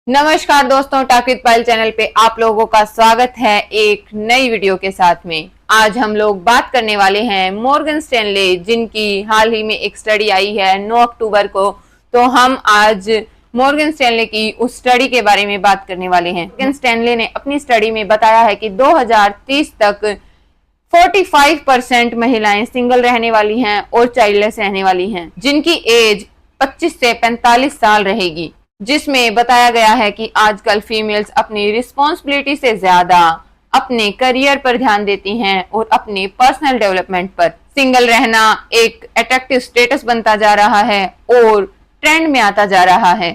नमस्कार दोस्तों, talk with Payal channel पे आप लोगों का स्वागत है एक नई वीडियो के साथ में। आज हम लोग बात करने वाले हैं मॉर्गन स्टैनले, जिनकी हाल ही में एक स्टडी आई है 9 अक्टूबर को। तो हम आज मॉर्गन स्टैनले की उस स्टडी के बारे में बात करने वाले हैं। मॉर्गन स्टैनले ने अपनी स्टडी में बताया है कि 2030 तक 45% महिलाएं सिंगल रहने वाली हैं और चाइल्डलेस रहने वाली हैं, जिनकी एज 25 से 45 साल रहेगी। जिसमें बताया गया है कि आजकल फीमेल्स अपनी रिस्पॉन्सिबिलिटी से ज्यादा अपने करियर पर ध्यान देती हैं और अपने पर्सनल डेवलपमेंट पर। सिंगल रहना एक अट्रैक्टिव स्टेटस बनता जा रहा है और ट्रेंड में आता जा रहा है।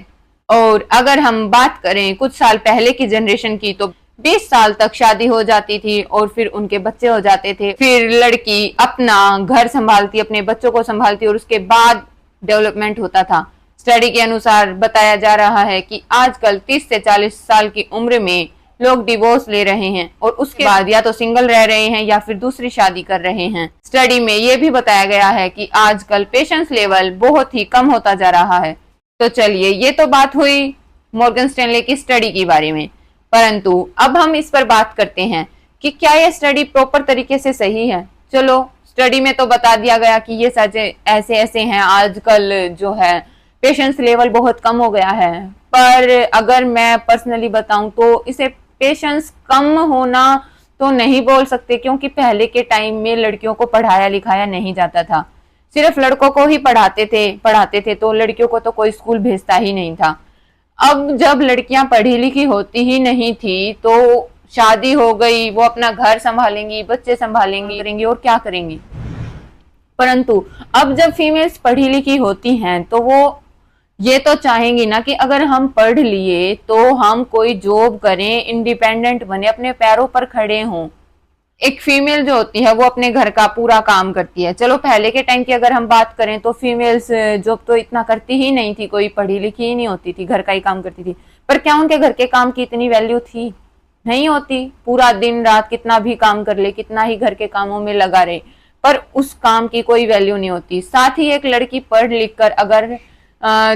और अगर हम बात करें कुछ साल पहले की जनरेशन की, तो 20 साल तक शादी हो जाती थी और फिर उनके बच्चे हो जाते थे। फिर लड़की अपना घर संभालती, अपने बच्चों को संभालती और उसके बाद डेवलपमेंट होता था। स्टडी के अनुसार बताया जा रहा है कि आजकल 30 से 40 साल की उम्र में लोग डिवोर्स ले रहे हैं और उसके बाद या तो सिंगल रह रहे हैं या फिर दूसरी शादी कर रहे हैं। स्टडी में ये भी बताया गया है कि आजकल पेशेंस लेवल बहुत ही कम होता जा रहा है। तो चलिए, ये तो बात हुई मॉर्गन स्टैनले की स्टडी के बारे में, परंतु अब हम इस पर बात करते हैं कि क्या यह स्टडी प्रॉपर तरीके से सही है। चलो, स्टडी में तो बता दिया गया कि ये सच ऐसे ऐसे हैं, आजकल जो है पेशेंस लेवल बहुत कम हो गया है। पर अगर मैं पर्सनली बताऊं तो इसे पेशेंस कम होना तो नहीं बोल सकते, क्योंकि पहले के टाइम में लड़कियों को पढ़ाया लिखाया नहीं जाता था, सिर्फ लड़कों को ही पढ़ाते थे तो लड़कियों को तो कोई स्कूल भेजता ही नहीं था। अब जब लड़कियां पढ़ी लिखी होती ही नहीं थी तो शादी हो गई, वो अपना घर संभालेंगी, बच्चे संभालेंगी और क्या करेंगी। परंतु अब जब फीमेल्स पढ़ी लिखी होती हैं तो वो ये तो चाहेंगी ना कि अगर हम पढ़ लिए तो हम कोई जॉब करें, इंडिपेंडेंट बने, अपने पैरों पर खड़े हों। एक फीमेल जो होती है वो अपने घर का पूरा काम करती है। चलो, पहले के टाइम की अगर हम बात करें तो फीमेल्स जॉब तो इतना करती ही नहीं थी, कोई पढ़ी लिखी ही नहीं होती थी, घर का ही काम करती थी। पर क्या उनके घर के काम की इतनी वैल्यू थी? नहीं होती। पूरा दिन रात कितना भी काम कर ले, कितना ही घर के कामों में लगा रहे, पर उस काम की कोई वैल्यू नहीं होती। साथ ही एक लड़की पढ़ लिख कर अगर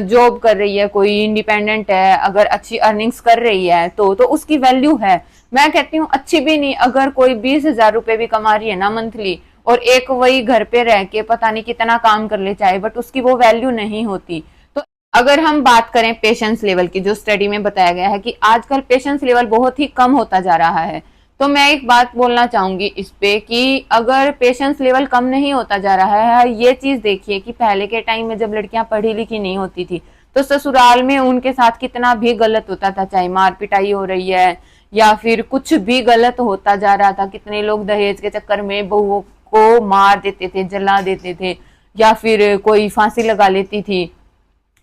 जॉब कर रही है, कोई इंडिपेंडेंट है, अगर अच्छी अर्निंग्स कर रही है तो उसकी वैल्यू है। मैं कहती हूँ अच्छी भी नहीं, अगर कोई 20,000 रुपए भी कमा रही है ना मंथली, और एक वही घर पे रह के पता नहीं कितना काम कर ले चाहे, बट उसकी वो वैल्यू नहीं होती। तो अगर हम बात करें पेशेंस लेवल की, जो स्टडी में बताया गया है कि आजकल पेशेंस लेवल बहुत ही कम होता जा रहा है, तो मैं एक बात बोलना चाहूंगी इस पे कि अगर पेशेंस लेवल कम नहीं होता जा रहा है, ये चीज देखिए कि पहले के टाइम में जब लड़कियां पढ़ी लिखी नहीं होती थी तो ससुराल में उनके साथ कितना भी गलत होता था, चाहे मार पिटाई हो रही है या फिर कुछ भी गलत होता जा रहा था। कितने लोग दहेज के चक्कर में बहुओं को मार देते थे, जला देते थे, या फिर कोई फांसी लगा लेती थी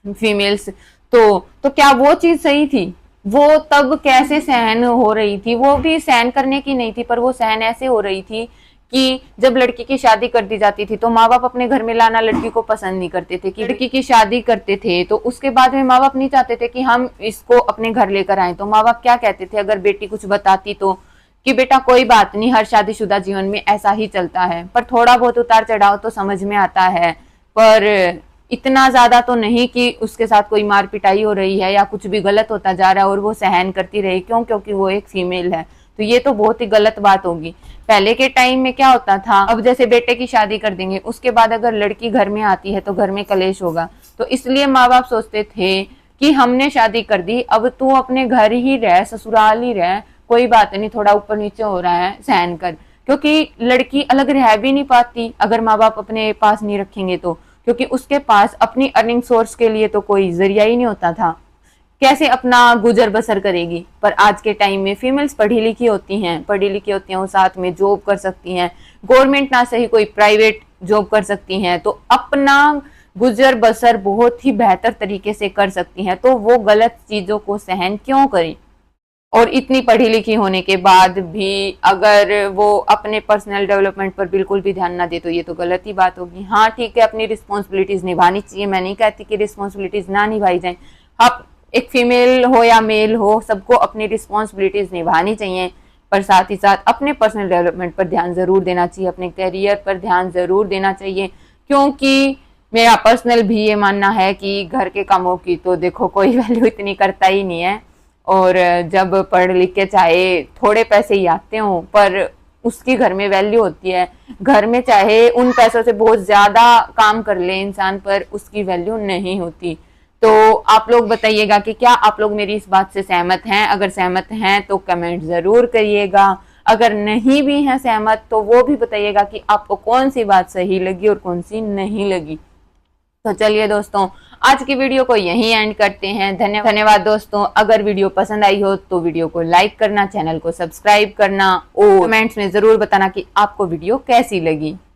फीमेल्स। तो क्या वो चीज सही थी? वो तब कैसे सहन हो रही थी? वो भी सहन करने की नहीं थी, पर वो सहन ऐसे हो रही थी कि जब लड़की की शादी कर दी जाती थी तो माँ बाप अपने घर में लाना लड़की को पसंद नहीं करते थे। कि लड़की की शादी करते थे तो उसके बाद में माँ बाप नहीं चाहते थे कि हम इसको अपने घर लेकर आए। तो माँ बाप क्या कहते थे, अगर बेटी कुछ बताती तो कि बेटा कोई बात नहीं, हर शादीशुदा जीवन में ऐसा ही चलता है, पर थोड़ा बहुत उतार चढ़ाव तो समझ में आता है, पर इतना ज्यादा तो नहीं कि उसके साथ कोई मार पिटाई हो रही है या कुछ भी गलत होता जा रहा है और वो सहन करती रही। क्यों? क्योंकि वो एक फीमेल है। तो ये तो बहुत ही गलत बात होगी। पहले के टाइम में क्या होता था, अब जैसे बेटे की शादी कर देंगे, उसके बाद अगर लड़की घर में आती है तो घर में कलेश होगा, तो इसलिए माँ बाप सोचते थे कि हमने शादी कर दी, अब तू अपने घर ही रह, ससुराल ही रह, कोई बात नहीं, थोड़ा ऊपर नीचे हो रहा है सहन कर। क्योंकि लड़की अलग रह भी नहीं पाती अगर माँ बाप अपने पास नहीं रखेंगे तो, क्योंकि उसके पास अपनी अर्निंग सोर्स के लिए तो कोई जरिया ही नहीं होता था। कैसे अपना गुजर बसर करेगी? पर आज के टाइम में फीमेल्स पढ़ी लिखी होती हैं वो साथ में जॉब कर सकती हैं, गवर्नमेंट ना सही कोई प्राइवेट जॉब कर सकती हैं, तो अपना गुजर बसर बहुत ही बेहतर तरीके से कर सकती हैं। तो वो गलत चीजों को सहन क्यों करें? और इतनी पढ़ी लिखी होने के बाद भी अगर वो अपने पर्सनल डेवलपमेंट पर बिल्कुल भी ध्यान ना दे तो ये तो गलत ही बात होगी। हाँ ठीक है, अपनी रिस्पॉन्सिबिलिटीज निभानी चाहिए, मैं नहीं कहती कि रिस्पॉन्सिबिलिटीज ना निभाई जाए। आप एक फीमेल हो या मेल हो, सबको अपनी रिस्पॉन्सिबिलिटीज निभानी चाहिए, पर साथ ही साथ अपने पर्सनल डेवलपमेंट पर ध्यान जरूर देना चाहिए, अपने करियर पर ध्यान जरूर देना चाहिए। क्योंकि मेरा पर्सनल भी ये मानना है कि घर के कामों की तो देखो कोई वैल्यू इतनी करता ही नहीं है, और जब पढ़ लिख के चाहे थोड़े पैसे ही आते हों पर उसकी घर में वैल्यू होती है, घर में चाहे उन पैसों से बहुत ज्यादा काम कर ले इंसान पर उसकी वैल्यू नहीं होती। तो आप लोग बताइएगा कि क्या आप लोग मेरी इस बात से सहमत हैं? अगर सहमत हैं तो कमेंट जरूर करिएगा, अगर नहीं भी हैं सहमत तो वो भी बताइएगा कि आपको कौन सी बात सही लगी और कौन सी नहीं लगी। तो चलिए दोस्तों, आज की वीडियो को यहीं एंड करते हैं। धन्यवाद दोस्तों। अगर वीडियो पसंद आई हो तो वीडियो को लाइक करना, चैनल को सब्सक्राइब करना और कमेंट्स में जरूर बताना कि आपको वीडियो कैसी लगी।